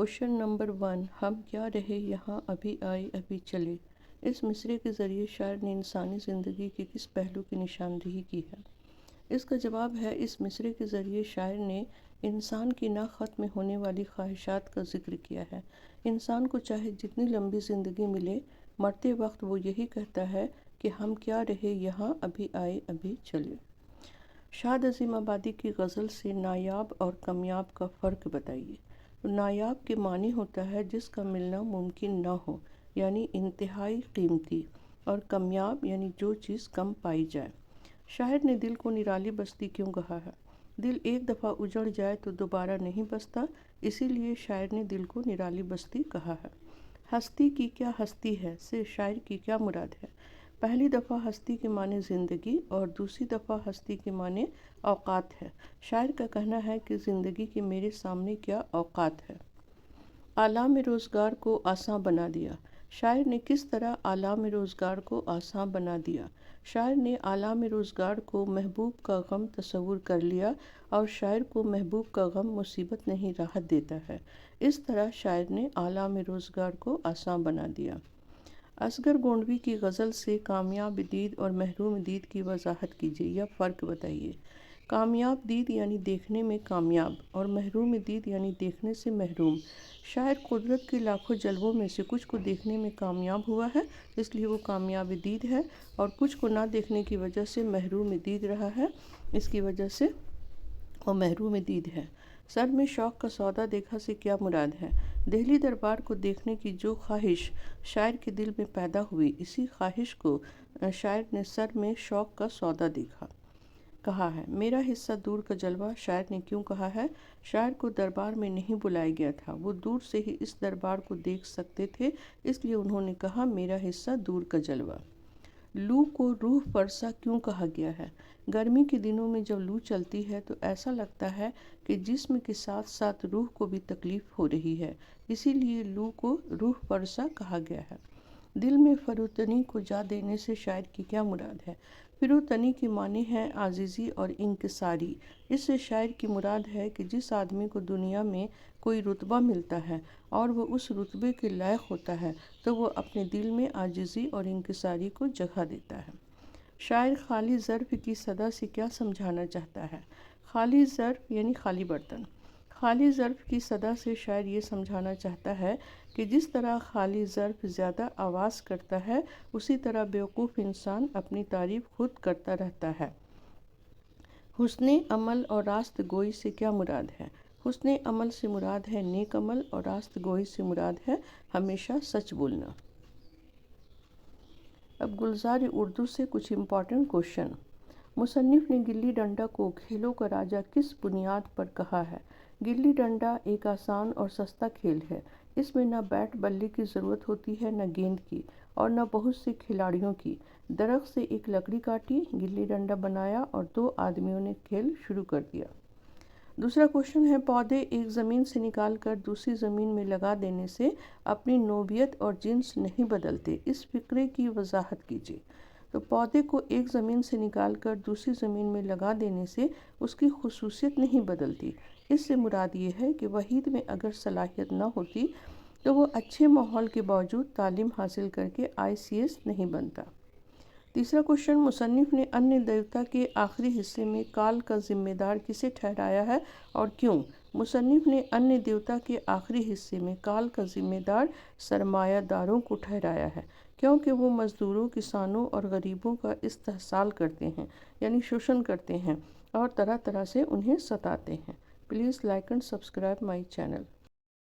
Question number 1, हम क्या रहे यहाँ अभी आए अभी चले। इस मिसरे के ज़रिए शायर ने इंसानी ज़िंदगी के किस पहलू की निशानदेही की है। इसका जवाब है, इस मिसरे के ज़रिए शायर ने इंसान की ना ख़त्म होने वाली ख्वाहिशात का जिक्र किया है। इंसान को चाहे जितनी लंबी ज़िंदगी मिले, मरते वक्त वो यही कहता है कि हम क्या रहे यहाँ अभी आए अभी चले। शाद अज़ीम आबादी की गज़ल से नायाब और कामयाब का फ़र्क बताइए। नायाब के मानी होता है जिसका मिलना मुमकिन ना हो, यानी इंतहाई कीमती, और कामयाब यानी जो चीज़ कम पाई जाए। शायर ने दिल को निराली बस्ती क्यों कहा है। दिल एक दफ़ा उजड़ जाए तो दोबारा नहीं बसता, इसीलिए शायर ने दिल को निराली बस्ती कहा है। हस्ती की क्या हस्ती है से शायर की क्या मुराद है। पहली दफ़ा हस्ती के माने ज़िंदगी और दूसरी दफ़ा हस्ती के माने औकात है। शायर का कहना है कि ज़िंदगी के मेरे सामने क्या औकात है। आलाम रोज़गार को आसान बना दिया। शायर ने किस तरह आलाम रोज़गार को आसान बना दिया। शायर ने आलाम रोज़गार को महबूब का गम तस्वुर कर लिया और शायर को महबूब का गम मुसीबत नहीं राहत देता है। इस तरह शायर ने आलाम रोज़गार को आसान बना दिया। असगर गोंडवी की गज़ल से कामयाब दीद और महरूम दीद की वजाहत कीजिए या फ़र्क बताइए। कामयाब दीद यानी देखने में कामयाब और महरूम दीद यानी देखने से महरूम। शायर कुदरत के लाखों जलवों में से कुछ को देखने में कामयाब हुआ है, इसलिए वो कामयाब दीद है, और कुछ को ना देखने की वजह से महरूम दीद रहा है, इसकी वजह से वो महरूम दीद है। सर में शौक़ का सौदा देखा से क्या मुराद है। दिल्ली दरबार को देखने की जो ख्वाहिश शायर के दिल में पैदा हुई, इसी ख्वाहिश को शायर ने सर में शौक़ का सौदा देखा कहा है। मेरा हिस्सा दूर का जलवा शायर ने क्यों कहा है। शायर को दरबार में नहीं बुलाया गया था, वो दूर से ही इस दरबार को देख सकते थे, इसलिए उन्होंने कहा मेरा हिस्सा दूर का जलवा। लू को रूह परसा क्यों कहा गया है। गर्मी के दिनों में जब लू चलती है तो ऐसा लगता है कि जिस्म के साथ साथ रूह को भी तकलीफ़ हो रही है, इसीलिए लू को रूह परसा कहा गया है। दिल में फ़रोतनी को जा देने से शायर की क्या मुराद है। फ़रोतनी के माने हैं आजिज़ी और इंकिसारी। इससे शायर की मुराद है कि जिस आदमी को दुनिया में कोई रुतबा मिलता है और वो उस रुतबे के लायक होता है, तो वो अपने दिल में आजिज़ी और इंकिसारी को जगह देता है। शायर खाली ज़र्फ़ की सदा से क्या समझाना चाहता है। खाली ज़र्फ़ यानी खाली बर्तन। खाली ज़र्फ़ की सदा से शायर ये समझाना चाहता है कि जिस तरह खाली ज़र्फ़ ज़्यादा आवाज़ करता है, उसी तरह बेवकूफ़ इंसान अपनी तारीफ़ खुद करता रहता है। हुस्ने अमल और रास्त गोई से क्या मुराद है। हुस्ने अमल से मुराद है नेक अमल और रास्त गोई से मुराद है हमेशा सच बोलना। अब गुलजार उर्दू से कुछ इम्पॉर्टेंट क्वेश्चन। मुसन्निफ़ ने गिल्ली डंडा को खेलों का राजा किस बुनियाद पर कहा है। गिल्ली डंडा एक आसान और सस्ता खेल है। इसमें न बैट बल्ले की ज़रूरत होती है, न गेंद की, और न बहुत से खिलाड़ियों की। दरख्त से एक लकड़ी काटी, गिल्ली डंडा बनाया और 2 आदमियों ने खेल शुरू कर दिया। दूसरा क्वेश्चन है, पौधे एक ज़मीन से निकाल कर दूसरी ज़मीन में लगा देने से अपनी नोबियत और जिन्स नहीं बदलते, इस फ़िक्रे की वजाहत कीजिए। तो पौधे को एक ज़मीन से निकाल कर दूसरी ज़मीन में लगा देने से उसकी खुसूसियत नहीं बदलती। इससे मुराद ये है कि वहीद में अगर सलाहियत न होती तो वो अच्छे माहौल के बावजूद तालीम हासिल करके ICS नहीं बनता। तीसरा क्वेश्चन, मुसन्निफ़ ने अन्य देवता के आखिरी हिस्से में काल का ज़िम्मेदार किसे ठहराया है और क्यों। मुसन्निफ़ ने अन्य देवता के आखिरी हिस्से में काल का ज़िम्मेदार सरमायादारों को ठहराया है, क्योंकि वो मज़दूरों, किसानों और गरीबों का इस्तेहसाल करते हैं, यानी शोषण करते हैं और तरह तरह से उन्हें सताते हैं। Please like and subscribe my channel.